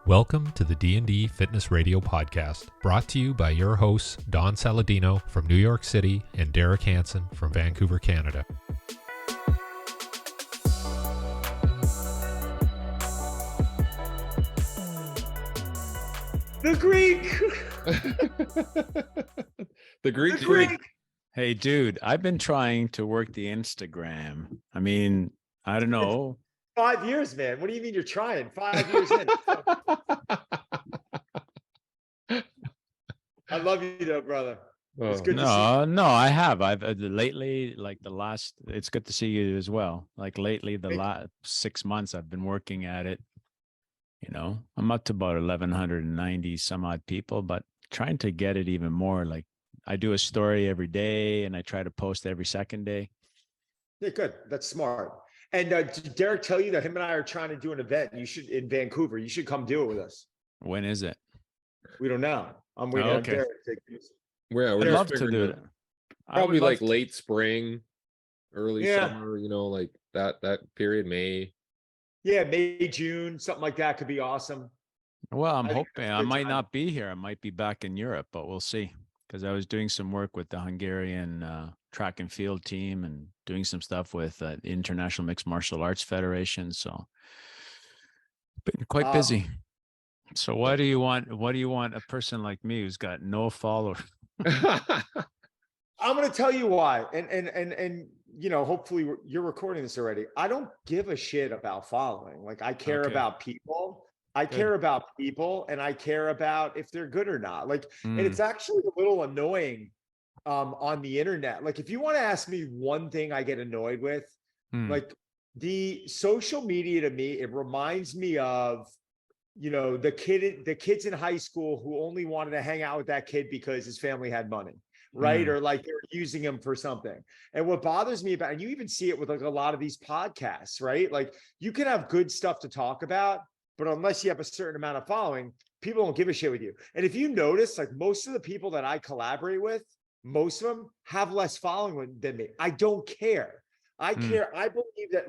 Welcome to the D&D Fitness Radio podcast, brought to you by your hosts Don Saladino from New York City and Derek Hansen from Vancouver, Canada. The Greek! The Greek. Hey, dude, I've been trying to work the Instagram. I don't know. 5 years, man. What do you mean you're trying? 5 years in. I love you though, brother. It's good to see you. No, I have. I've lately, it's good to see you as well. Like lately, the last 6 months I've been working at it. I'm up to about 1,190 some odd people, but trying to get it even more. Like I do a story every day and I try to post every second day. Yeah, good. That's smart. And did Derek tell you that him and I are trying to do an event? In Vancouver. You should come do it with us. When is it? We don't know. I'm waiting on Derek to take this. We're I'd love to do it. Probably like late spring, early summer, like that period, May. Yeah, May, June, something like that could be awesome. Well, I'm hoping I might not be here. I might be back in Europe, but we'll see. Because I was doing some work with the Hungarian track and field team and doing some stuff with the International Mixed Martial Arts Federation. So been quite busy. So what do you want? What do you want a person like me who's got no followers? I'm going to tell you why. And hopefully you're recording this already. I don't give a shit about following. Like I care about people. I care about people and I care about if they're good or not. And it's actually a little annoying on the internet. Like if you want to ask me one thing I get annoyed with, like the social media to me, it reminds me of, the kids in high school who only wanted to hang out with that kid because his family had money. Right. Or like they're using him for something. And what bothers me about, and you even see it with like a lot of these podcasts, right? Like you can have good stuff to talk about, but unless you have a certain amount of following, people don't give a shit with you. And if you notice, like most of the people that I collaborate with, most of them have less following than me. I don't care. I care. I believe that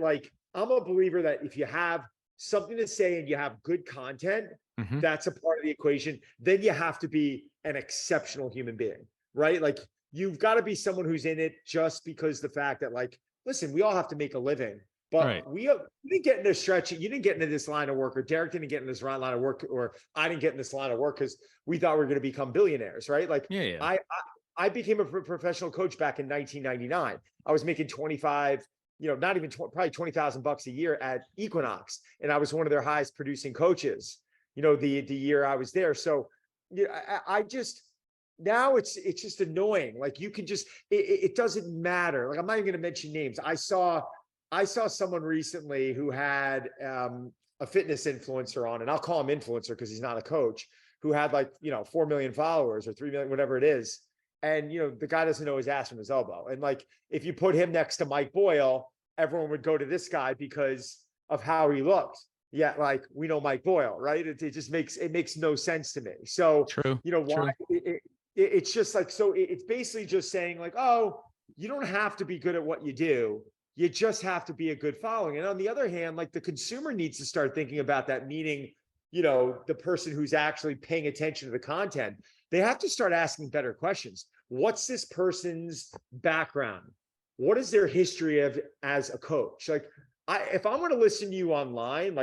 I'm a believer that if you have something to say and you have good content, that's a part of the equation. Then you have to be an exceptional human being. Right? Like you've got to be someone who's in it just because the fact that listen, we all have to make a living, but we didn't get into stretching. You didn't get into this line of work, or Derek didn't get in this line of work, or I didn't get in this line of work because we thought we were going to become billionaires. Right? I became a professional coach back in 1999. I was making 25, not even probably $20,000 a year at Equinox. And I was one of their highest producing coaches, the year I was there. So now it's just annoying. Like you can just, it doesn't matter. Like I'm not even going to mention names. I saw someone recently who had a fitness influencer on, and I'll call him influencer because he's not a coach, who had 4 million followers or 3 million, whatever it is. And, the guy doesn't know his ass from his elbow. And if you put him next to Mike Boyle, everyone would go to this guy because of how he looks. Yeah. We know Mike Boyle, right? It just makes no sense to me. So, True. Why it's just so it's basically just saying oh, you don't have to be good at what you do. You just have to be a good following. And on the other hand, the consumer needs to start thinking about that, meaning, the person who's actually paying attention to the content, they have to start asking better questions. What's this person's background? What is their history of as a coach? If I'm going to listen to you online,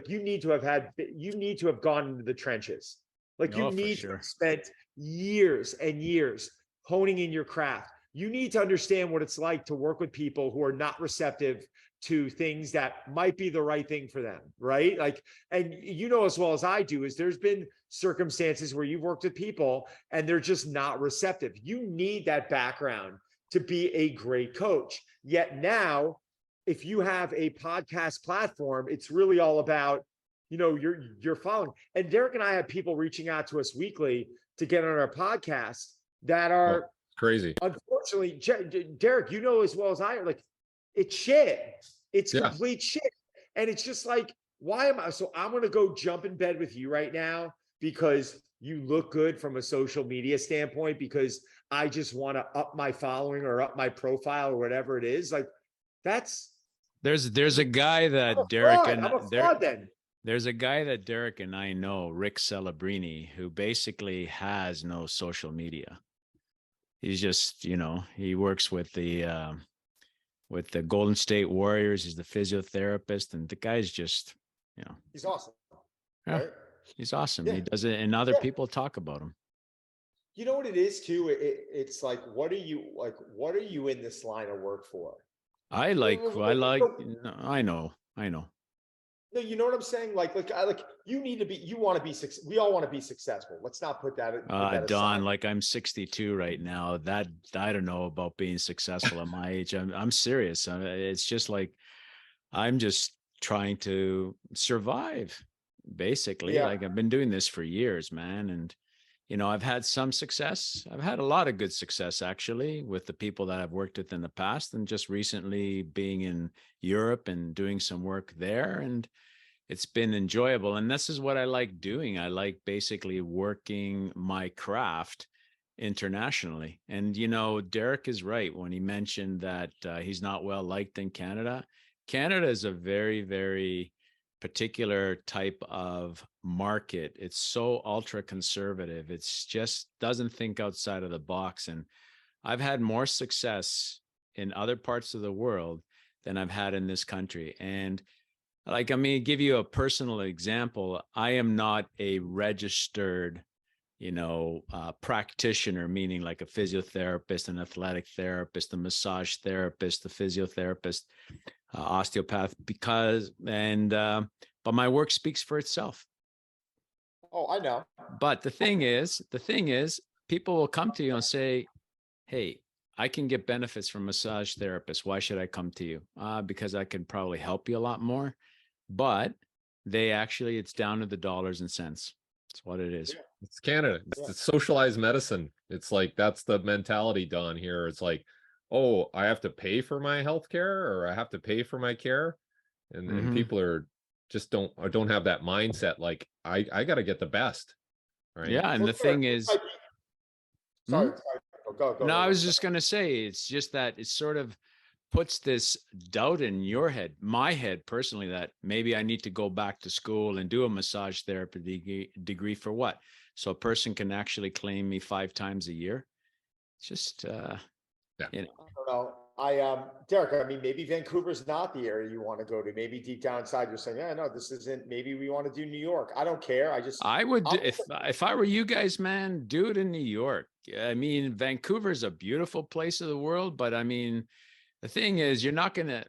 you need to have gone into the trenches. You need to have spent years and years honing in your craft. You need to understand what it's like to work with people who are not receptive to things that might be the right thing for them, right? And as well as I do, is there's been circumstances where you've worked with people and they're just not receptive. You need that background to be a great coach. Yet now, if you have a podcast platform, it's really all about you're following. And Derek and I have people reaching out to us weekly to get on our podcast that are crazy. Unfortunately, Derek, as well as I are, it's shit. It's complete shit. And it's just why am I? So I'm going to go jump in bed with you right now because you look good from a social media standpoint, because I just want to up my following or up my profile or whatever it is. There's a guy that I'm a Derek fraud. and I'm a fraud then. There's a guy that Derek and I know, Rick Celebrini, who basically has no social media. He's just, he works with the Golden State Warriors. He's the physiotherapist, and the guy's just, he's awesome. Yeah, right? He's awesome. Yeah. He does it, and other people talk about him. You know what it is too? It's like, what are you in this line of work for? I know. No, you know what I'm saying? You want to be we all want to be successful. Let's not put that Don, like I'm 62 right now. That I don't know about being successful at my age. I'm serious. It's just like I'm just trying to survive, basically. Yeah. Like I've been doing this for years, man. And I've had some success. I've had a lot of good success, actually, with the people that I've worked with in the past, and just recently being in Europe and doing some work there. And it's been enjoyable. And this is what I like doing. I like basically working my craft internationally. And, Derek is right when he mentioned that he's not well liked in Canada. Canada is a very, very particular type of market. It's so ultra conservative. It's just doesn't think outside of the box. And I've had more success in other parts of the world than I've had in this country. And give you a personal example. I am not a registered, practitioner, meaning like a physiotherapist, an athletic therapist, a massage therapist, a physiotherapist, osteopath, but my work speaks for itself. Oh, I know. But the thing is, people will come to you and say, hey, I can get benefits from massage therapists. Why should I come to you? Because I can probably help you a lot more. But it's down to the dollars and cents. That's what it is. Yeah. It's Canada. It's socialized medicine. It's like, that's the mentality, Don, here. It's like, oh, I have to pay for my health care, or I have to pay for my care. And people are just don't have that mindset. Like, I got to get the best. Right. Yeah. And the thing is, sorry. Go. No, I was just going to say, it's just that it sort of puts this doubt in your head, my head personally, that maybe I need to go back to school and do a massage therapy degree for what? So a person can actually claim me 5 times a year. It's just, I don't know. Derek, maybe Vancouver's not the area you want to go to. Maybe deep down inside you're saying, no, this isn't. Maybe we want to do New York. I don't care. I would, if I were you guys, man, do it in New York. Vancouver's a beautiful place of the world, but the thing is, you're not going to,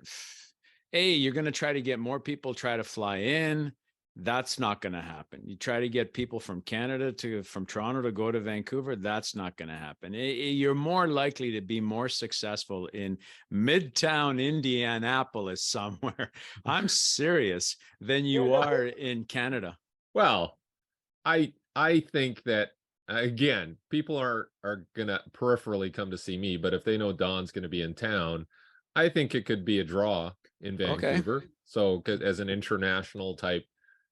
you're going to try to get more people try to fly in. That's not going to happen. You try to get people from from Toronto to go to Vancouver. That's not going to happen. You're more likely to be more successful in Midtown Indianapolis somewhere. I'm serious, than you are in Canada. Well, I think that, again, people are going to peripherally come to see me, but if they know Don's going to be in town, I think it could be a draw in Vancouver. Okay. So as an international type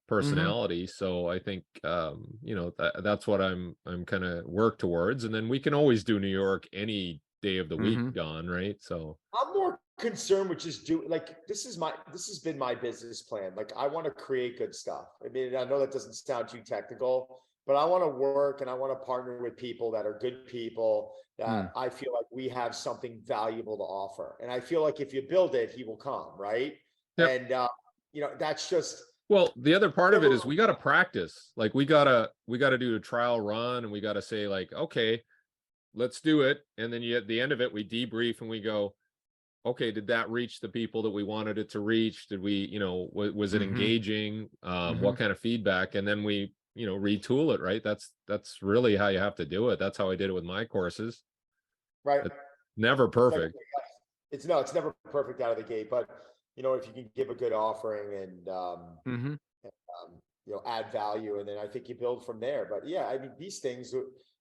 personality. So I think, that's what I'm kind of work towards. And then we can always do New York any day of the week, Don, right? So I'm more concerned with just this has been my business plan. Like, I want to create good stuff. I know that doesn't sound too technical, but I want to work and I want to partner with people that are good people that I feel like we have something valuable to offer. And I feel like if you build it, he will come, right? Yep. And that's just. Well, the other part of it is we got to practice. Like, we got to do a trial run, and we got to say, like, okay, let's do it. And then at the end of it, we debrief and we go, okay, did that reach the people that we wanted it to reach? Did we, was it engaging? What kind of feedback? And then we, retool it, right? That's really how you have to do it. That's how I did it with my courses. Right. It's never perfect. It's never perfect out of the gate, but if you can give a good offering and add value, and then I think you build from there. But yeah, these things,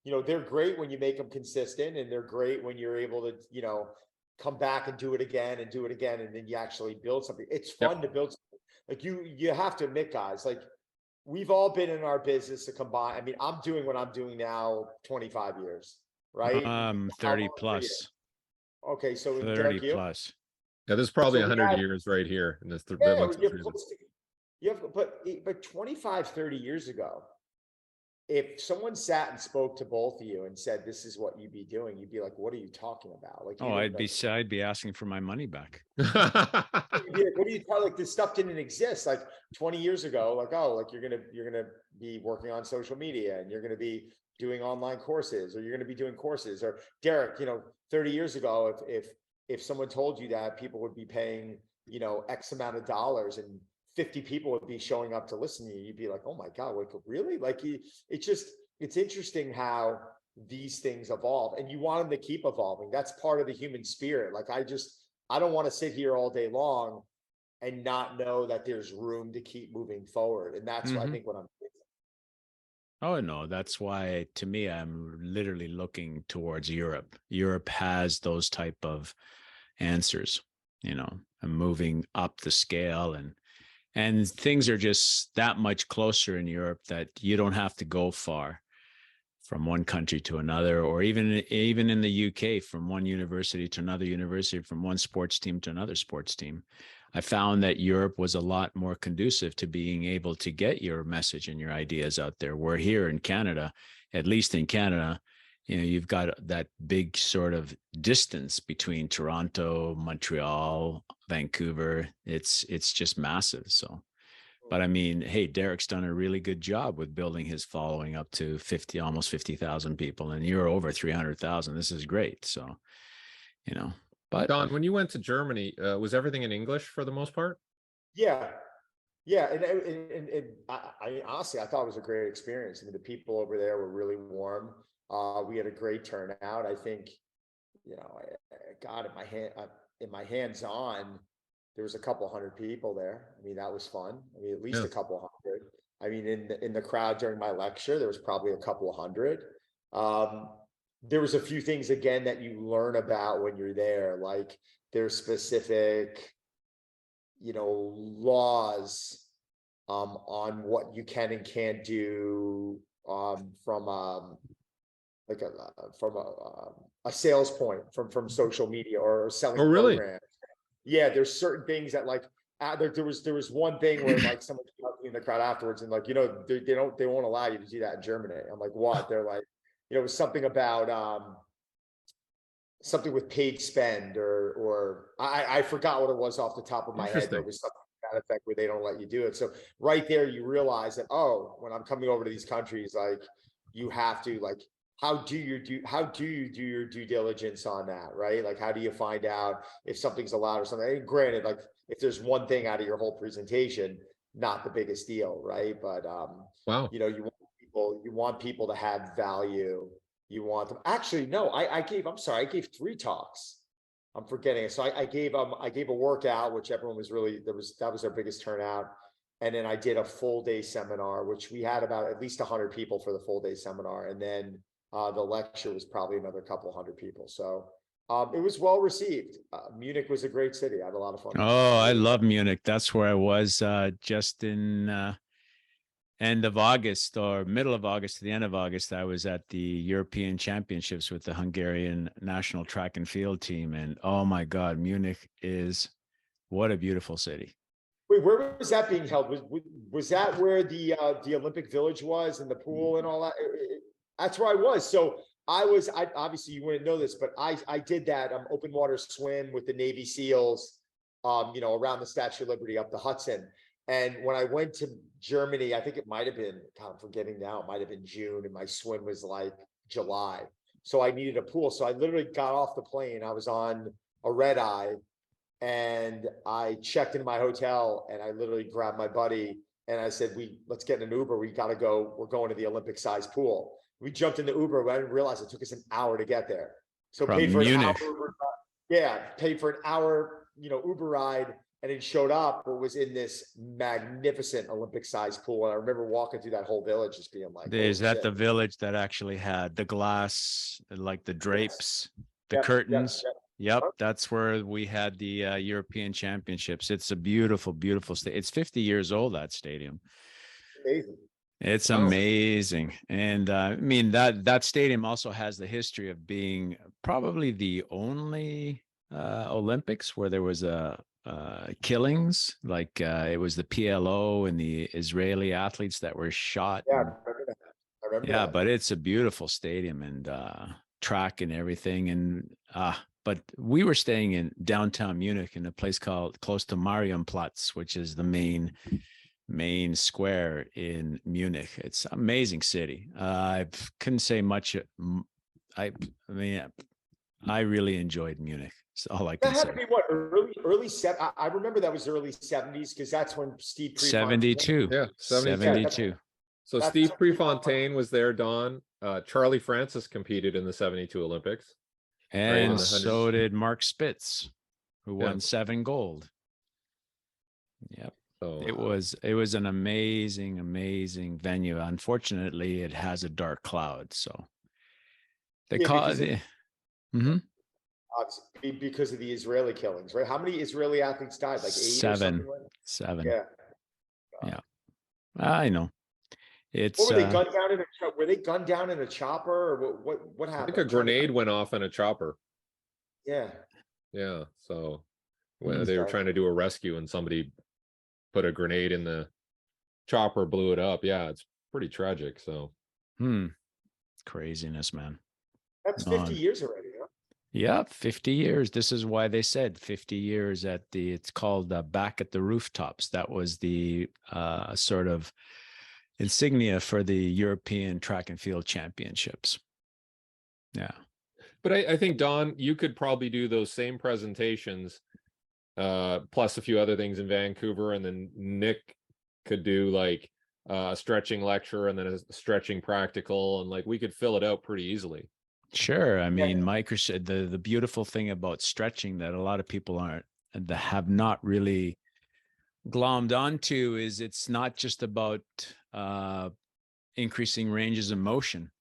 they're great when you make them consistent, and they're great when you're able to, come back and do it again, and then you actually build something. It's fun to build something. Like, you have to admit, guys, like, we've all been in our business to combine. I'm doing what I'm doing now 25 years, right? 30 plus. Okay, so 30 plus. Yeah, there's probably 100 years right here in this. but 25, 30 years ago, if someone sat and spoke to both of you and said, this is what you'd be doing, you'd be like, what are you talking about? Like, Oh, I'd be asking for my money back. you'd be like, what do you tell? Like, this stuff didn't exist like 20 years ago. Like, oh, like you're gonna be working on social media and you're gonna be doing online courses, or you're gonna be doing courses. Or Derek, 30 years ago, if someone told you that, people would be paying, X amount of dollars and 50 people would be showing up to listen to you. You'd be like, oh my God, like, really? Like, it's interesting how these things evolve, and you want them to keep evolving. That's part of the human spirit. Like, I don't want to sit here all day long and not know that there's room to keep moving forward. And that's what I think what I'm doing. Oh, no, that's why, to me, I'm literally looking towards Europe. Europe has those type of answers, and moving up the scale, and things are just that much closer in Europe that you don't have to go far from one country to another, or even in the UK, from one university to another university, from one sports team to another sports team. I found that Europe was a lot more conducive to being able to get your message and your ideas out there. Where here in Canada, at least in Canada, you've got that big sort of distance between Toronto, Montreal, Vancouver. It's just massive. So, but I mean, hey, Derek's done a really good job with building his following up to almost 50,000 people, and you're over 300,000. This is great. So, but Don, when you went to Germany, was everything in English for the most part? Yeah. And I honestly, I thought it was a great experience. I mean, the people over there were really warm. We had a great turnout. I think, I got in my hands-on, there was a couple hundred people there. I mean, that was fun. I mean, at least a couple hundred. I mean, in the crowd during my lecture, there was probably a couple hundred. There was a few things, again, that you learn about when you're there, like there's specific, laws on what you can and can't do from a sales point from social media or selling programs. Yeah, there's certain things that like there was one thing where like someone came up to me in the crowd afterwards and like, they won't allow you to do that in Germany. I'm like, what? They're like, it was something about something with paid spend or I forgot what it was off the top of my head, but it was something to that effect where they don't let you do it. So right there you realize that, oh, when I'm coming over to these countries, like you have to like, how do you do your due diligence on that, right? Like, how do you find out if something's allowed or something? And granted, like if there's one thing out of your whole presentation, not the biggest deal, right? But wow, you want people to have value. You want them. Actually, no, I gave 3 talks. I'm forgetting it. So I gave a workout, which everyone was really, that was their biggest turnout. And then I did a full day seminar, which we had about at least 100 people for the full day seminar. And then the lecture was probably another couple hundred people. So it was well received. Munich was a great city. I had a lot of fun. Oh, I love Munich. That's where I was just in end of August or middle of August to the end of August. I was at the European Championships with the Hungarian national track and field team. And oh my God, Munich is what a beautiful city. Wait, where was that being held? Was that where the Olympic Village was and the pool and all that? That's where I was. So I obviously you wouldn't know this, but I did that open water swim with the Navy SEALs, around the Statue of Liberty up the Hudson. And when I went to Germany, I think it might have been, God, I'm forgetting now, it might have been June, and my swim was like July. So I needed a pool. So I literally got off the plane. I was on a red eye and I checked into my hotel and I literally grabbed my buddy and I said, let's get in an Uber. We got to go. We're going to the Olympic sized pool. We jumped in the Uber. But I didn't realize it took us an hour to get there. So paid for Munich. An hour. Yeah. Paid for an hour, Uber ride. And it showed up, but was in this magnificent Olympic sized pool. And I remember walking through that whole village, just being like, is that the village that actually had the glass, like the drapes, the curtains? Yep. That's where we had the European Championships. It's a beautiful, beautiful state. It's 50 years old, that stadium. Amazing. It's amazing. And I mean, that stadium also has the history of being probably the only Olympics where there was a killings, like it was the PLO and the Israeli athletes that were shot. Yeah, I And, remember that. I remember yeah, that. but it's a beautiful stadium and track and everything. And but we were staying in downtown Munich in a place called close to Marienplatz, which is the main square in Munich. It's an amazing city. I couldn't say much. I mean, I really enjoyed Munich. That's all I can That had say. to be what, early set. I remember that was early 70s because that's when Steve Prefontaine. 72. Yeah, 72. So That's Steve pretty Prefontaine was there, Don. Charlie Francis competed in the 72 Olympics. And in the so did Mark Spitz, who Yeah. won 7 gold. Yep. So It was an amazing venue. Unfortunately, it has a dark cloud. So they Yeah, call because it. because of the Israeli killings, right? How many Israeli athletes died? Like 8 or something like that? 7. Yeah. Yeah. I know. It's What were they gunned down in a? Were they gunned down in a chopper, or what I happened? think a grenade went off in a chopper. Yeah. Yeah. So when they were trying to do a rescue and somebody put a grenade in the chopper, blew it up. Yeah, it's pretty tragic. So craziness, man. That's 50 years already, huh? Yeah, 50 years. This is why they said 50 years at it's called Back at the Rooftops. That was the sort of insignia for the European Track and Field Championships. Yeah. But I think, Don, you could probably do those same presentations, plus a few other things in Vancouver. And then Nick could do like a stretching lecture and then a stretching practical. And like we could fill it out pretty easily. Sure. I mean, the beautiful thing about stretching that a lot of people have not really glommed onto is it's not just about increasing ranges of motion.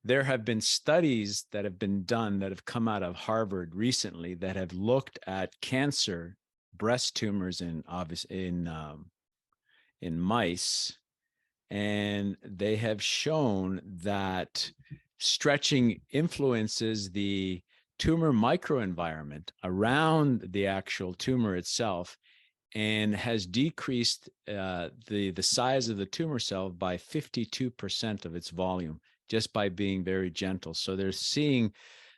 There have been studies that have been done that have come out of Harvard recently that have looked at cancer, breast tumors in mice, and they have shown that stretching influences the tumor microenvironment around the actual tumor itself and has decreased the size of the tumor cell by 52% of its volume just by being very gentle. So they're seeing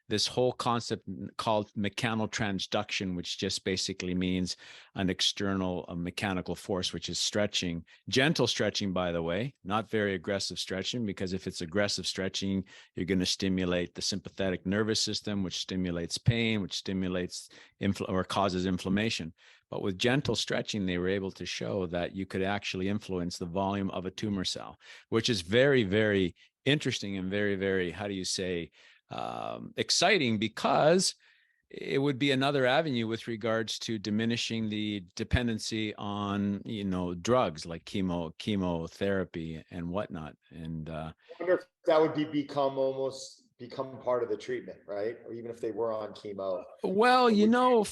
this whole concept called mechanical transduction, which just basically means an external mechanical force, which is stretching. Gentle stretching, by the way, not very aggressive stretching, because if it's aggressive stretching, you're going to stimulate the sympathetic nervous system, which stimulates pain, which stimulates or causes inflammation. But with gentle stretching, they were able to show that you could actually influence the volume of a tumor cell, which is very, very interesting and very, very, how do you say, exciting, because it would be another avenue with regards to diminishing the dependency on, drugs like chemotherapy and whatnot. And I wonder if that would become part of the treatment, right? Or even if they were on chemo. Well,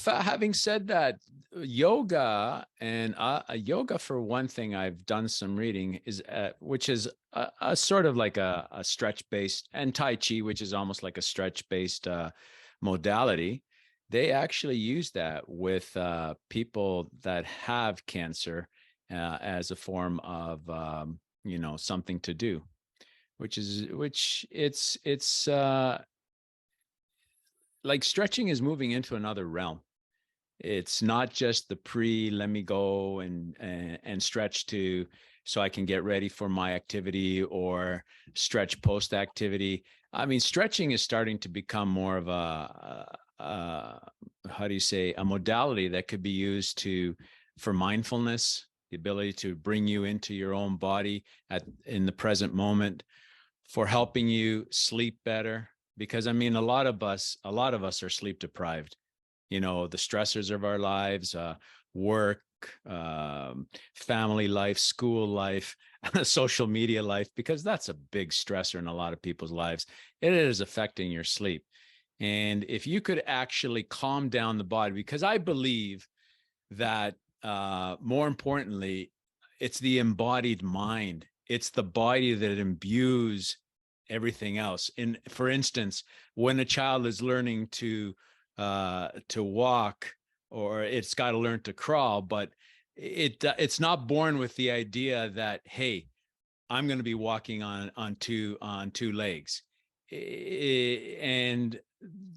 having said that, yoga and yoga, for one thing, I've done some reading, is which is a sort of like a stretch based, and Tai Chi, which is almost like a stretch based modality. They actually use that with people that have cancer as a form of something to do, which it's like stretching is moving into another realm. It's not just the let me go and stretch so I can get ready for my activity, or stretch post activity. I mean, stretching is starting to become more of a modality that could be used for mindfulness, the ability to bring you into your own body in the present moment, for helping you sleep better. Because I mean, a lot of us are sleep deprived. The stressors of our lives, work, family life, school life, social media life, because that's a big stressor in a lot of people's lives. It is affecting your sleep. And if you could actually calm down the body, because I believe that more importantly, it's the embodied mind. It's the body that imbues everything else. For instance, when a child is learning to walk or it's got to learn to crawl, but it's not born with the idea that, hey, I'm going to be walking on two legs. And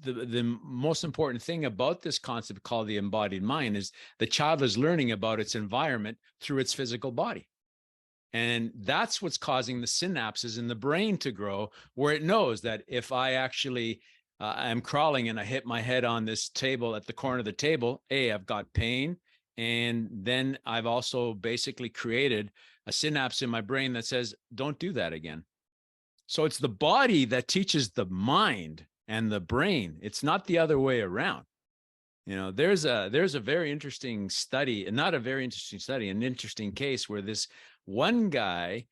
the most important thing about this concept called the embodied mind is the child is learning about its environment through its physical body. And that's what's causing the synapses in the brain to grow, where it knows that if I actually I'm crawling and I hit my head on this table at the corner of the table, I've got pain. And then I've also basically created a synapse in my brain that says, don't do that again. So it's the body that teaches the mind and the brain. It's not the other way around. You know, there's a very interesting study, not a very interesting study, an interesting case where this one guy,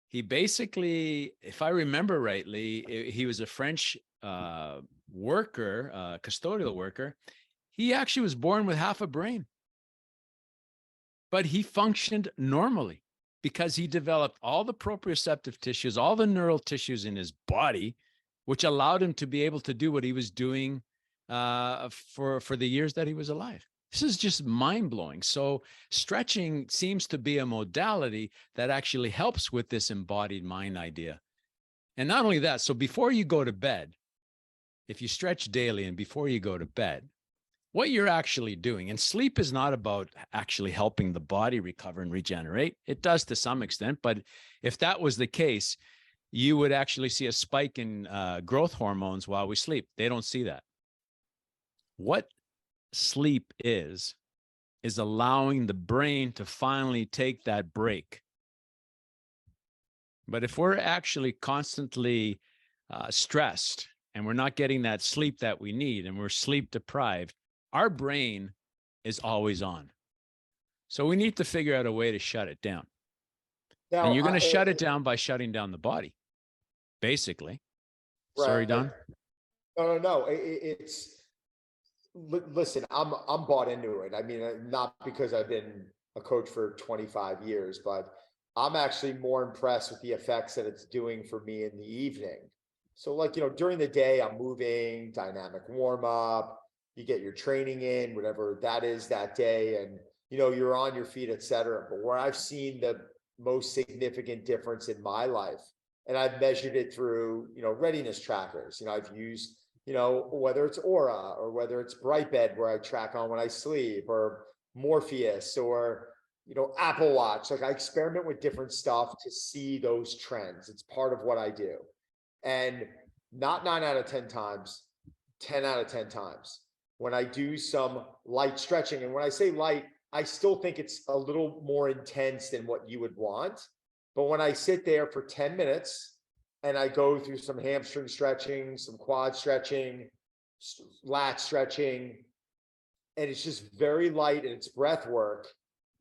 he basically, if I remember rightly, he was a French worker, custodial worker. He actually was born with half a brain, but he functioned normally because he developed all the proprioceptive tissues, all the neural tissues in his body, which allowed him to be able to do what he was doing for the years that he was alive. This is just mind-blowing. So stretching seems to be a modality that actually helps with this embodied mind idea. And not only that, so before you go to bed, if you stretch daily and before you go to bed, what you're actually doing, and sleep is not about actually helping the body recover and regenerate. It does to some extent, but if that was the case, you would actually see a spike in growth hormones while we sleep. They don't see that. What sleep is allowing the brain to finally take that break. But if we're actually constantly stressed and we're not getting that sleep that we need and we're sleep deprived, our brain is always on. So we need to figure out a way to shut it down. Now, and you're going to shut it down by shutting down the body, basically. Right. Sorry, Don. No. Listen, I'm bought into it. I mean, not because I've been a coach for 25 years, but I'm actually more impressed with the effects that it's doing for me in the evening. So like, during the day, I'm moving, dynamic warm up, you get your training in, whatever that is that day, and you're on your feet, etc. But where I've seen the most significant difference in my life, and I've measured it through readiness trackers. I've used whether it's Aura or whether it's Brightbed, where I track on when I sleep, or Morpheus, or Apple Watch. Like, I experiment with different stuff to see those trends. It's part of what I do. And not 9 out of 10 times, 10 out of 10 times, when I do some light stretching, and when I say light, I still think it's a little more intense than what you would want. But when I sit there for 10 minutes and I go through some hamstring stretching, some quad stretching, lat stretching, and it's just very light and it's breath work,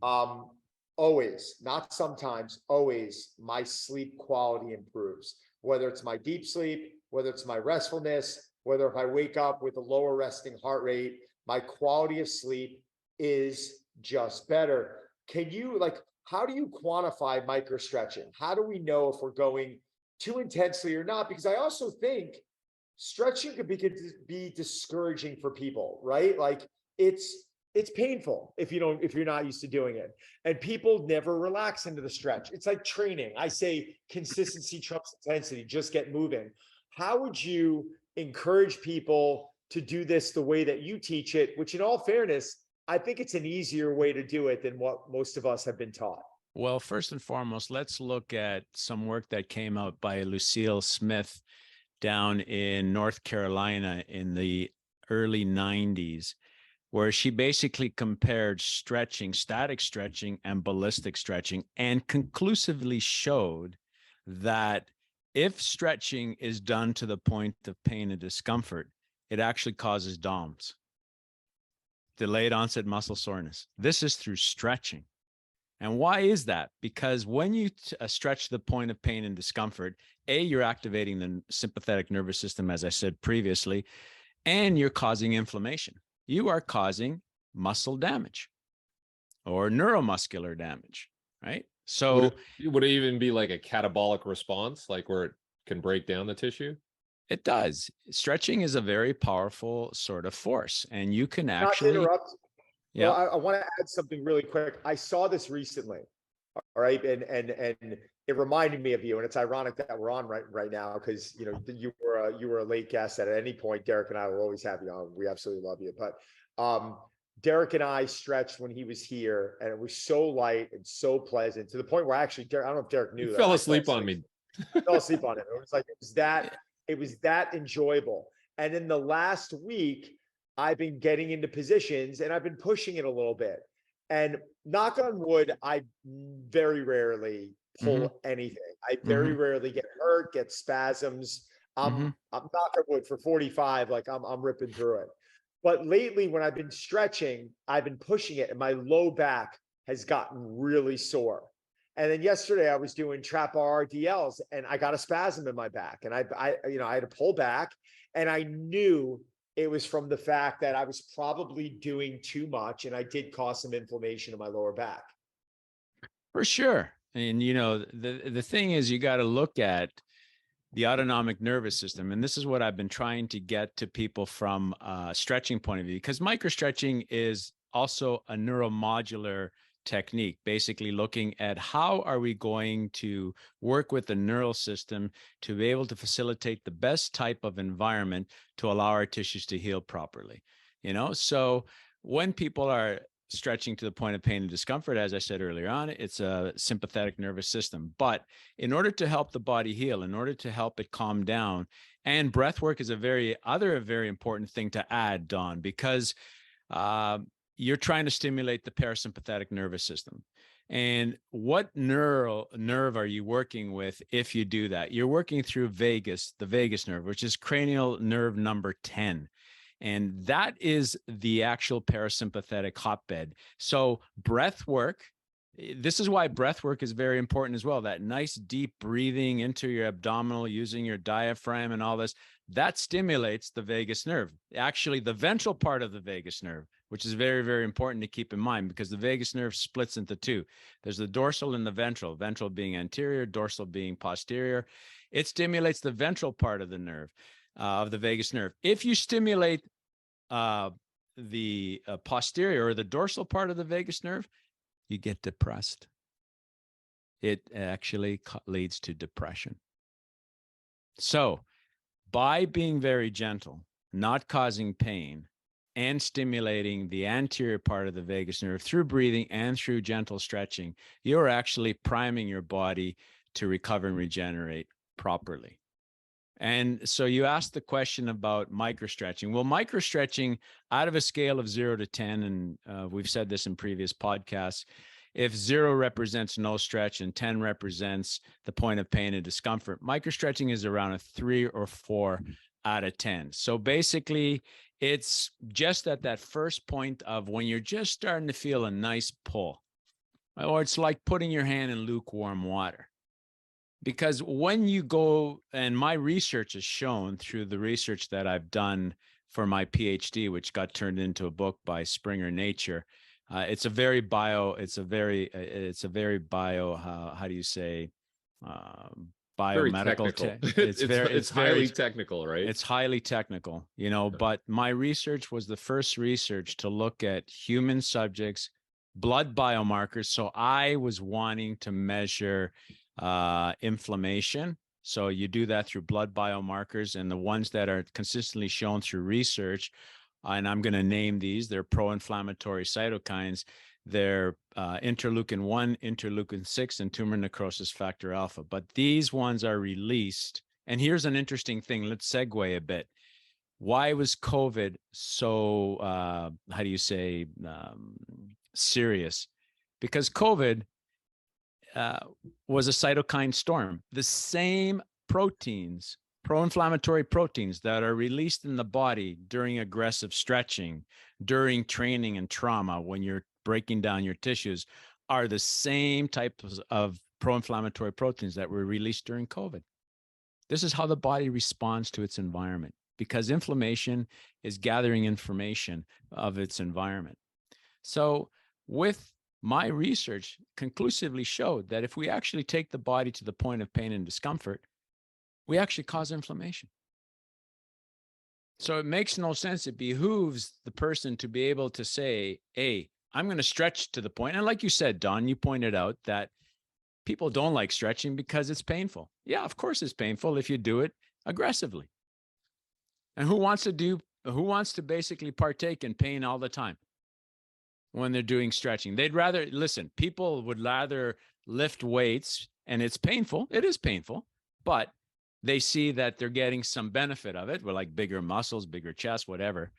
always, not sometimes, always, my sleep quality improves. Whether it's my deep sleep, whether it's my restfulness, whether if I wake up with a lower resting heart rate, my quality of sleep is just better. How do you quantify microstretching? How do we know if we're going too intensely or not? Because I also think stretching could be discouraging for people, right? Like, it's painful if you're not used to doing it, and people never relax into the stretch. It's like training. I say consistency trumps intensity. Just get moving. How would you encourage people to do this the way that you teach it, which, in all fairness, I think it's an easier way to do it than what most of us have been taught? Well, first and foremost, let's look at some work that came out by Lucille Smith down in North Carolina in the early 90s, where she basically compared stretching, static stretching, and ballistic stretching, and conclusively showed that if stretching is done to the point of pain and discomfort, it actually causes DOMS, delayed onset muscle soreness. This is through stretching. And why is that? Because when you stretch the point of pain and discomfort, you're activating the sympathetic nervous system, as I said previously, and you're causing inflammation. You are causing muscle damage or neuromuscular damage, right? So would it even be like a catabolic response, like where it can break down the tissue? It does. Stretching is a very powerful sort of force, and you can actually Well, I want to add something really quick. I saw this recently. All right. And it reminded me of you. And it's ironic that we're on right now because you were a late guest. At any point, Derek and I will always have you on. We absolutely love you. But Derek and I stretched when he was here, and it was so light and so pleasant to the point where actually, Derek, I don't know if Derek knew You that. fell asleep on me. Fell asleep on it. It was that enjoyable. And in the last week, I've been getting into positions and I've been pushing it a little bit. And knock on wood, I very rarely pull anything. I very rarely get hurt, get spasms. I'm knock on wood for 45, like I'm ripping through it. But lately, when I've been stretching, I've been pushing it, and my low back has gotten really sore. And then yesterday, I was doing trap RDLs, and I got a spasm in my back, and I had to pull back, and I knew it was from the fact that I was probably doing too much, and I did cause some inflammation in my lower back. For sure. And the thing is, you got to look at the autonomic nervous system. And this is what I've been trying to get to people from a stretching point of view, because microstretching is also a neuromodular technique, basically looking at how are we going to work with the neural system to be able to facilitate the best type of environment to allow our tissues to heal properly. So when people are stretching to the point of pain and discomfort, as I said earlier on, it's a sympathetic nervous system. But in order to help the body heal, in order to help it calm down, and breath work is a very important thing to add, Don, because you're trying to stimulate the parasympathetic nervous system. And what nerve are you working with if you do that? You're working through the vagus nerve, which is cranial nerve number 10. And that is the actual parasympathetic hotbed. So breath work, this is why breath work is very important as well. That nice deep breathing into your abdominal using your diaphragm and all this, that stimulates the vagus nerve. Actually, the ventral part of the vagus nerve, which is very, very important to keep in mind because the vagus nerve splits into two. There's the dorsal and the ventral being anterior, dorsal being posterior. It stimulates the ventral part of the nerve. Of the vagus nerve. If you stimulate the posterior or the dorsal part of the vagus nerve, you get depressed. It actually leads to depression. So by being very gentle, not causing pain, and stimulating the anterior part of the vagus nerve through breathing and through gentle stretching, you're actually priming your body to recover and regenerate properly. And so you asked the question about microstretching. Well, microstretching out of a scale of 0 to 10, and we've said this in previous podcasts, if 0 represents no stretch and 10 represents the point of pain and discomfort, microstretching is around a 3 or 4 out of 10. So basically, it's just at that first point of when you're just starting to feel a nice pull, or it's like putting your hand in lukewarm water. Because when you go, and my research has shown through the research that I've done for my PhD, which got turned into a book by Springer Nature, it's a very bio, how do you say, biomedical. It's highly technical, right? It's highly technical, but my research was the first research to look at human subjects, blood biomarkers. So I was wanting to measure inflammation. So you do that through blood biomarkers, and the ones that are consistently shown through research, and I'm going to name these, they're pro-inflammatory cytokines. They're interleukin 1, interleukin 6, and tumor necrosis factor alpha. But these ones are released. And here's an interesting thing. Let's segue a bit. Why was COVID so, serious? Because COVID was a cytokine storm. The same proteins, pro-inflammatory proteins that are released in the body during aggressive stretching, during training and trauma, when you're breaking down your tissues, are the same types of pro-inflammatory proteins that were released during COVID. This is how the body responds to its environment, because inflammation is gathering information of its environment. So with my research conclusively showed that if we actually take the body to the point of pain and discomfort, we actually cause inflammation. So it makes no sense. It behooves the person to be able to say, hey, I'm going to stretch to the point. And like you said, Don, you pointed out that people don't like stretching because it's painful. Yeah, of course it's painful if you do it aggressively. And who wants to basically partake in pain all the time when they're doing stretching? They'd rather, listen, people would rather lift weights, and it's painful. It is painful, but they see that they're getting some benefit of it. We're like bigger muscles, bigger chest, whatever.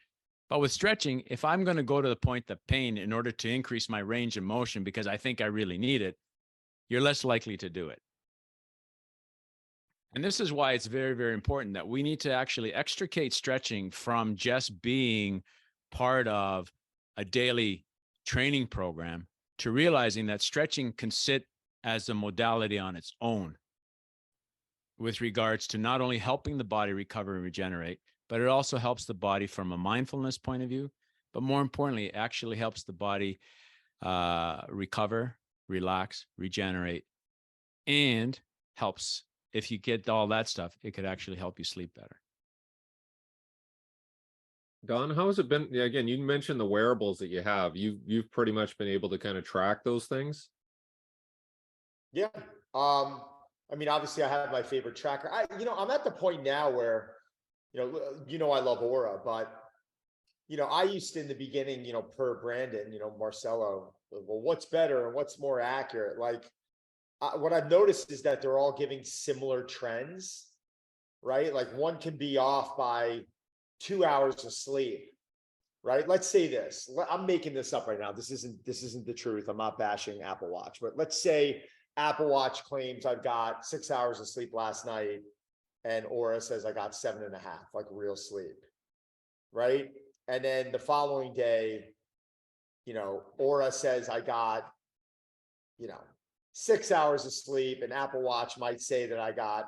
But with stretching, if I'm going to go to the point of pain in order to increase my range of motion because I think I really need it, you're less likely to do it. And this is why it's very, very important that we need to actually extricate stretching from just being part of a daily training program to realizing that stretching can sit as a modality on its own with regards to not only helping the body recover and regenerate, but it also helps the body from a mindfulness point of view. But more importantly, it actually helps the body recover, relax, regenerate, and helps. If you get all that stuff, it could actually help you sleep better. Don, how has it been? Yeah, again, you mentioned the wearables that you have. You've pretty much been able to kind of track those things. Yeah. I mean, obviously I have my favorite tracker. I'm at the point now where, I love Aura, but, I used to in the beginning, per Brandon, Marcelo, well, what's better and what's more accurate? Like, what I've noticed is that they're all giving similar trends, right? Like one can be off by 2 hours of sleep, right? Let's say this. I'm making this up right now. This isn't the truth. I'm not bashing Apple Watch, but let's say Apple Watch claims I've got 6 hours of sleep last night, and Aura says I got 7.5, like real sleep, right? And then the following day, Aura says I got, 6 hours of sleep, and Apple Watch might say that I got,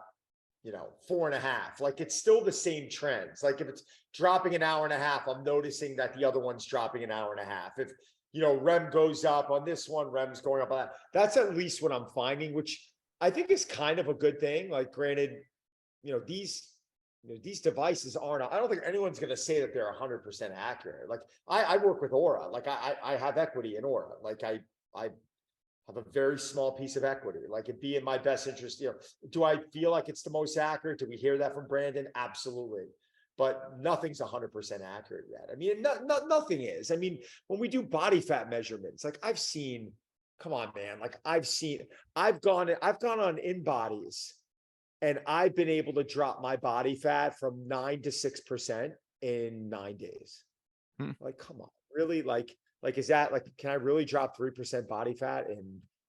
4.5. Like it's still the same trends. Like if it's dropping an hour and a half, I'm noticing that the other one's dropping an hour and a half. If, REM goes up on this one, REM's going up on that. That's at least what I'm finding, which I think is kind of a good thing. Like granted, these devices aren't, I don't think anyone's going to say that they're 100% accurate. Like I work with Aura. Like I have equity in Aura. Like I have a very small piece of equity. Like it'd be in my best interest. Do I feel like it's the most accurate? Do we hear that from Brandon? Absolutely. But nothing's 100% accurate yet. I mean, nothing is. I mean, when we do body fat measurements, like I've seen, come on, man. Like I've gone on InBodies, and I've been able to drop my body fat from 9 to 6% in 9 days. Like, come on, really? Like, is that like, can I really drop 3% body fat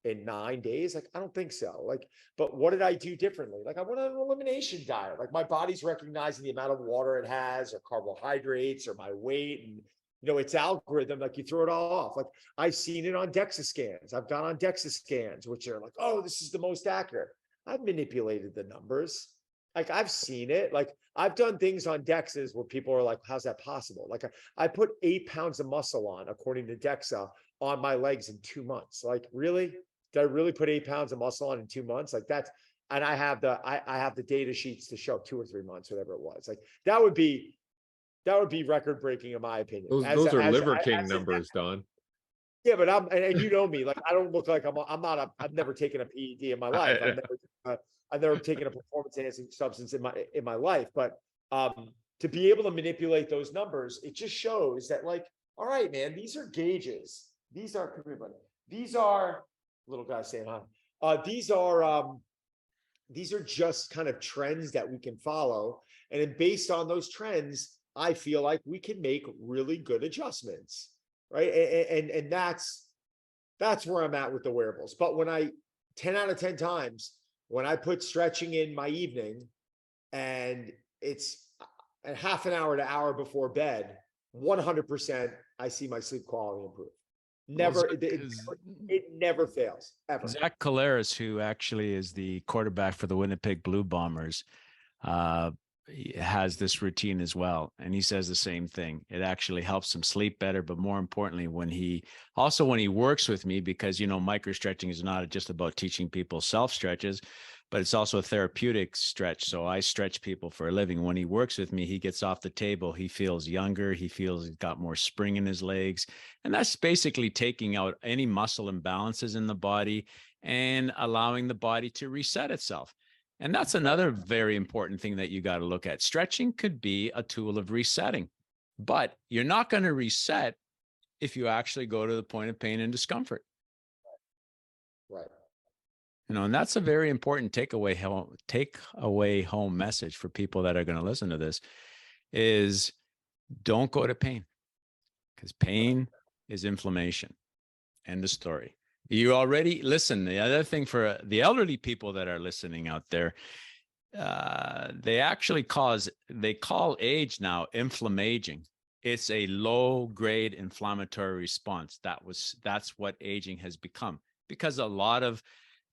in 9 days? Like, I don't think so. Like, but what did I do differently? Like I went on an elimination diet. Like my body's recognizing the amount of water it has or carbohydrates or my weight, and its algorithm, like you throw it all off. Like I've seen it on DEXA scans. I've gone on DEXA scans, which are like, oh, this is the most accurate. I've manipulated the numbers. Like I've seen it. Like I've done things on DEXAs where people are like, how's that possible? Like I put 8 pounds of muscle on, according to DEXA, on my legs in 2 months. Like, really? Did I really put 8 pounds of muscle on in 2 months? Like that's, and I have the data sheets to show 2 or 3 months, whatever it was. Like that would be record breaking in my opinion. Those are Liver King numbers, Don. Yeah, but and you know me, like I don't look like I've never taken a PED in my life. I've never taken a performance enhancing substance in my life. But to be able to manipulate those numbers, it just shows that, like, all right, man, these are gauges. These are little guy saying hi. These are just kind of trends that we can follow. And then based on those trends, I feel like we can make really good adjustments. Right. And that's where I'm at with the wearables. But when 10 out of 10 times, when I put stretching in my evening and it's a half an hour to hour before bed, 100% I see my sleep quality improve. Never, it never fails, ever. Zach Collaros, who actually is the quarterback for the Winnipeg Blue Bombers, has this routine as well, and he says the same thing. It actually helps him sleep better, but more importantly, when he works with me, because micro stretching is not just about teaching people self stretches, but it's also a therapeutic stretch. So I stretch people for a living. When he works with me, he gets off the table. He feels younger. He feels he's got more spring in his legs. And that's basically taking out any muscle imbalances in the body and allowing the body to reset itself. And that's another very important thing that you got to look at. Stretching could be a tool of resetting, but you're not going to reset if you actually go to the point of pain and discomfort. Right. And that's a very important takeaway home message for people that are going to listen to this is don't go to pain, because pain is inflammation. End of story. You already listen. The other thing for the elderly people that are listening out there, they call age now inflammaging. It's a low grade inflammatory response. That's what aging has become, because a lot of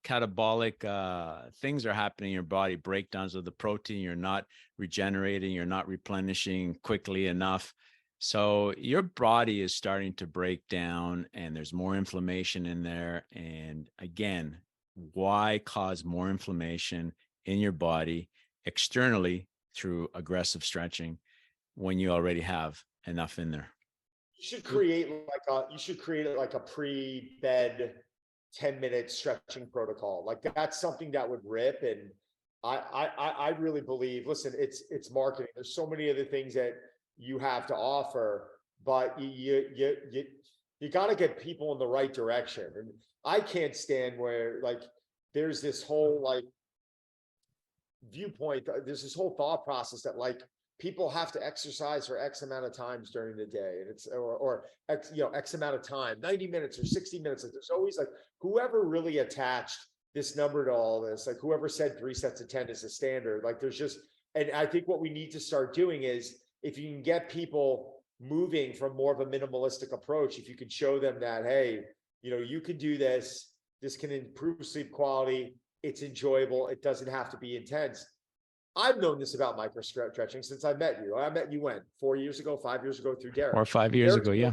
catabolic things are happening in your body, breakdowns of the protein. You're not regenerating, you're not replenishing quickly enough. So your body is starting to break down and there's more inflammation in there. And again, why cause more inflammation in your body externally through aggressive stretching when you already have enough in there? You should create like a pre-bed 10-minute stretching protocol. Like that's something that would rip. And I really believe, listen, it's marketing. There's so many other things that you have to offer, but you got to get people in the right direction. And I can't stand where like there's this whole like viewpoint, there's this whole thought process that like people have to exercise for X amount of times during the day, and it's or X amount of time, 90 minutes or 60 minutes. Like there's always like whoever really attached this number to all this, like whoever said 3 sets of 10 is the standard. Like there's just, and I think what we need to start doing is, if you can get people moving from more of a minimalistic approach, if you can show them that, hey, you can do this, this can improve sleep quality, it's enjoyable, it doesn't have to be intense. I've known this about microstretching since I met you. I met you when? 4 years ago, 5 years ago through Derek. 4 or 5 years ago, yeah.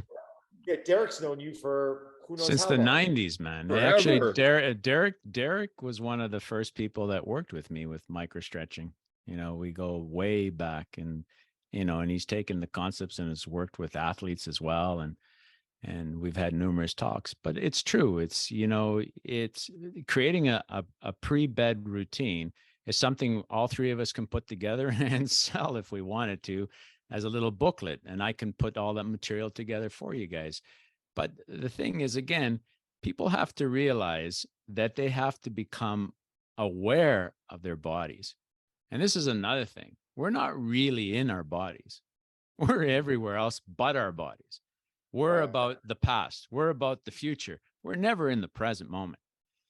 Yeah, Derek's known you for who knows since how the long. 90s, man. Forever. Actually, Derek was one of the first people that worked with me with microstretching. We go way back, and and he's taken the concepts and has worked with athletes as well. And we've had numerous talks, but it's true. It's, it's creating a pre-bed routine is something all three of us can put together and sell if we wanted to as a little booklet. And I can put all that material together for you guys. But the thing is, again, people have to realize that they have to become aware of their bodies. And this is another thing. We're not really in our bodies. We're everywhere else but our bodies. We're about the past. We're about the future. We're never in the present moment.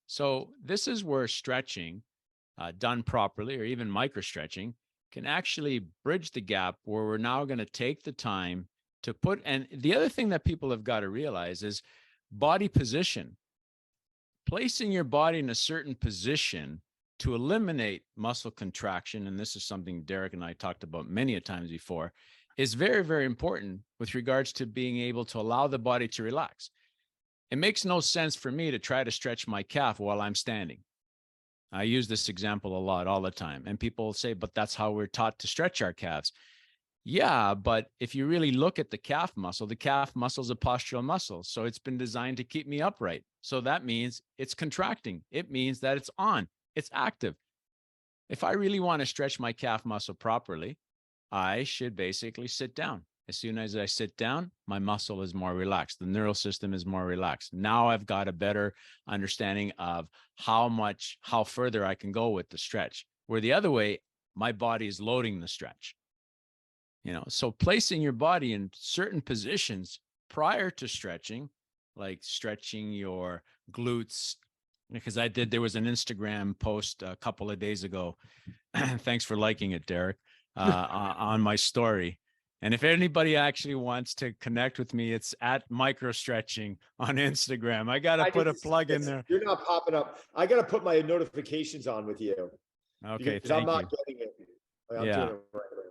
So this is where stretching done properly, or even microstretching, can actually bridge the gap where we're now going to take the time to put, and the other thing that people have got to realize is body position. Placing your body in a certain position to eliminate muscle contraction, and this is something Derek and I talked about many a times before, is very, very important with regards to being able to allow the body to relax. It makes no sense for me to try to stretch my calf while I'm standing. I use this example a lot, all the time. And people say, but that's how we're taught to stretch our calves. Yeah, but if you really look at the calf muscle is a postural muscle. So it's been designed to keep me upright. So that means it's contracting. It means that it's on. It's active. If I really want to stretch my calf muscle properly, I should basically sit down. As soon as I sit down, my muscle is more relaxed. The neural system is more relaxed. Now I've got a better understanding of how further I can go with the stretch. Where the other way, my body is loading the stretch. So placing your body in certain positions prior to stretching, like stretching your glutes, because there was an Instagram post a couple of days ago. Thanks for liking it, Derek, on my story. And if anybody actually wants to connect with me, it's at microstretching on Instagram. I got to put a plug in there. You're not popping up. I got to put my notifications on with you. Okay, because I'm not getting it. I'm doing it right away.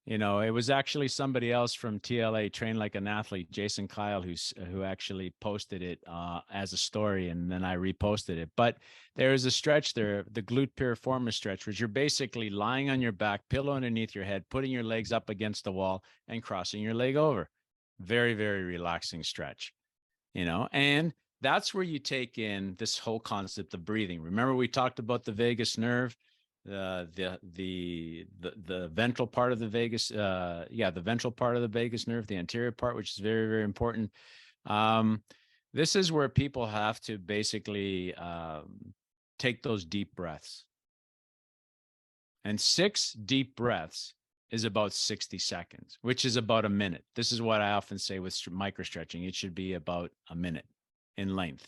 You know, it was actually somebody else from TLA, Train Like an Athlete, Jason Kyle, who actually posted it as a story, and then I reposted it. But there is a stretch there, the glute piriformis stretch, which you're basically lying on your back, pillow underneath your head, putting your legs up against the wall and crossing your leg over. Very, very relaxing stretch, you know, and that's where you take in this whole concept of breathing. Remember, we talked about the vagus nerve, the ventral part of the vagus, the ventral part of the vagus nerve, the anterior part, which is very, very important. This is where people have to basically take those deep breaths. And 6 deep breaths is about 60 seconds, which is about a minute. This is what I often say with microstretching. It should be about a minute in length,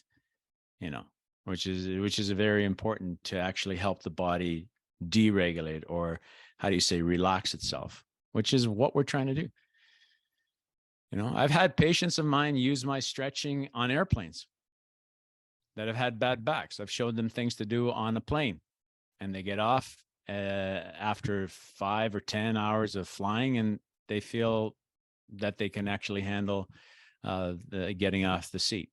you know, which is very important to actually help the body deregulate, or how do you say, relax itself, which is what we're trying to do. You know, I've had patients of mine use my stretching on airplanes that have had bad backs. I've showed them things to do on a plane, and they get off after 5 or 10 hours of flying, and they feel that they can actually handle the getting off the seat,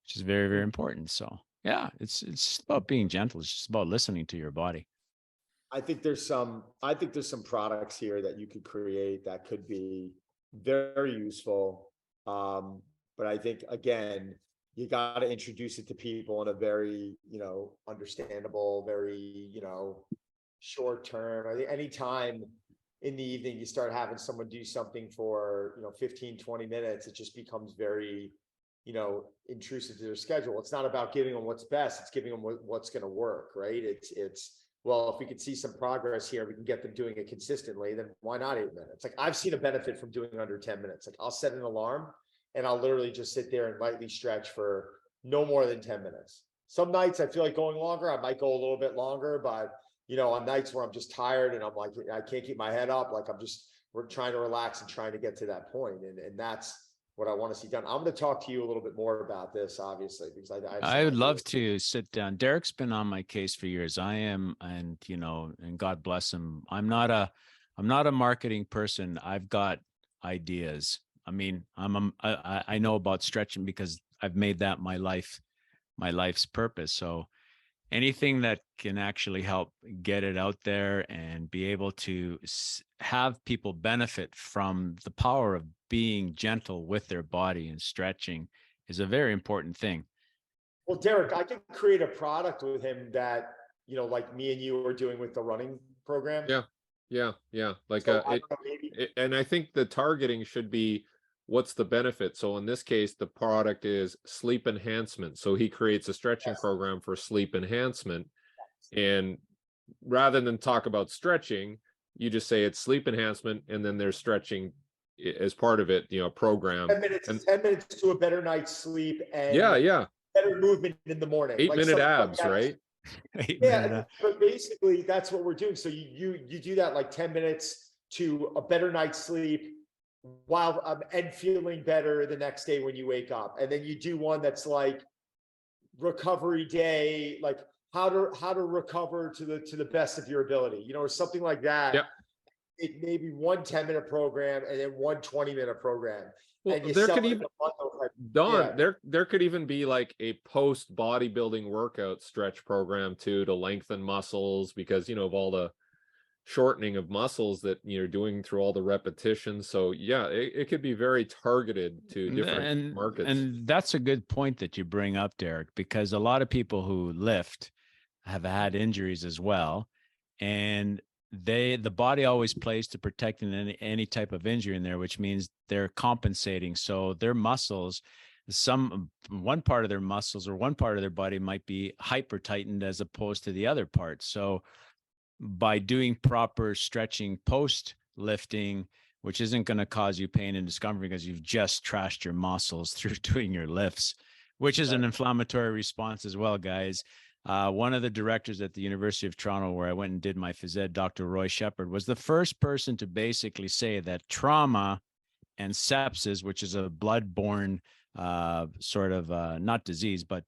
which is very, very important. So yeah, it's about being gentle. It's just about listening to your body. I think there's some products here that you could create that could be very useful. But I think, again, you got to introduce it to people in a very, understandable, very, short term. I think anytime in the evening you start having someone do something for, 15, 20 minutes, it just becomes very, intrusive to their schedule. It's not about giving them what's best. It's giving them what's going to work, right? Well, if we could see some progress here, we can get them doing it consistently, then why not 8 minutes? Like, I've seen a benefit from doing under 10 minutes. Like, I'll set an alarm and I'll literally just sit there and lightly stretch for no more than 10 minutes. Some nights I feel like going longer. I might go a little bit longer, but on nights where I'm just tired and I'm like, I can't keep my head up. Like, we're trying to relax and trying to get to that point. And that's what I want to see done. I'm going to talk to you a little bit more about this, obviously, because I would love to sit down. Derek's been on my case for years. I am, and and God bless him. I'm not a marketing person. I've got ideas. I mean, I know about stretching because I've made that my life's purpose. So anything that can actually help get it out there and be able to have people benefit from the power of being gentle with their body and stretching is a very important thing. Well, Derek, I can create a product with him that, like me and you are doing with the running program. Yeah. Like, so and I think the targeting should be, what's the benefit? So in this case, the product is sleep enhancement. So he creates a stretching program for sleep enhancement. And rather than talk about stretching, you just say it's sleep enhancement, and then there's stretching as part of it, program. 10 minutes to a better night's sleep, and better movement in the morning. 8-minute abs, right? But basically that's what we're doing. So you do that, like 10 minutes to a better night's sleep, while and feeling better the next day when you wake up. And then you do one that's like recovery day, like how to recover to the best of your ability, or something like that. Yep. It may be one 10-minute program and then one 20-minute program. Well, there could even, Don, there could even be like a post bodybuilding workout stretch program too, to lengthen muscles, because of all the shortening of muscles that you're doing through all the repetitions. So yeah, it could be very targeted to different markets. And that's a good point that you bring up, Derek, because a lot of people who lift have had injuries as well, and the body always plays to protect any type of injury in there, which means they're compensating. So their muscles, one part of their muscles or one part of their body might be hyper tightened as opposed to the other part. So by doing proper stretching post lifting, which isn't going to cause you pain and discomfort because you've just trashed your muscles through doing your lifts, which is an inflammatory response as well, guys. One of the directors at the University of Toronto, where I went and did my phys ed, Dr. Roy Shepard, was the first person to basically say that trauma and sepsis, which is a blood-borne sort of not disease, but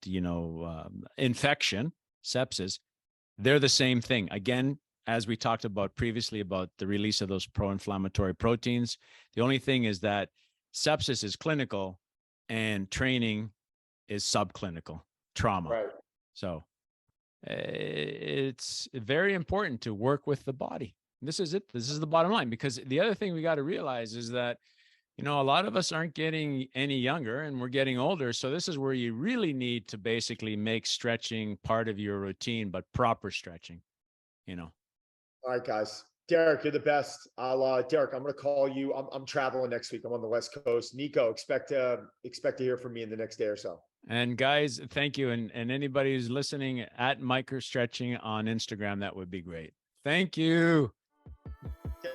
infection, sepsis, they're the same thing. Again, as we talked about previously about the release of those pro-inflammatory proteins. The only thing is that sepsis is clinical and training is subclinical trauma. Right. So it's very important to work with the body. This is it. This is the bottom line, because the other thing we got to realize is that, you know, a lot of us aren't getting any younger and we're getting older. So this is where you really need to basically make stretching part of your routine, but proper stretching, you know. All right, guys. Derek, you're the best. Derek, I'm going to call you. I'm traveling next week. I'm on the West Coast. Nico, expect to hear from me in the next day or so. And guys, thank you. And anybody who's listening, at microStretching on Instagram, that would be great. Thank you. Yeah.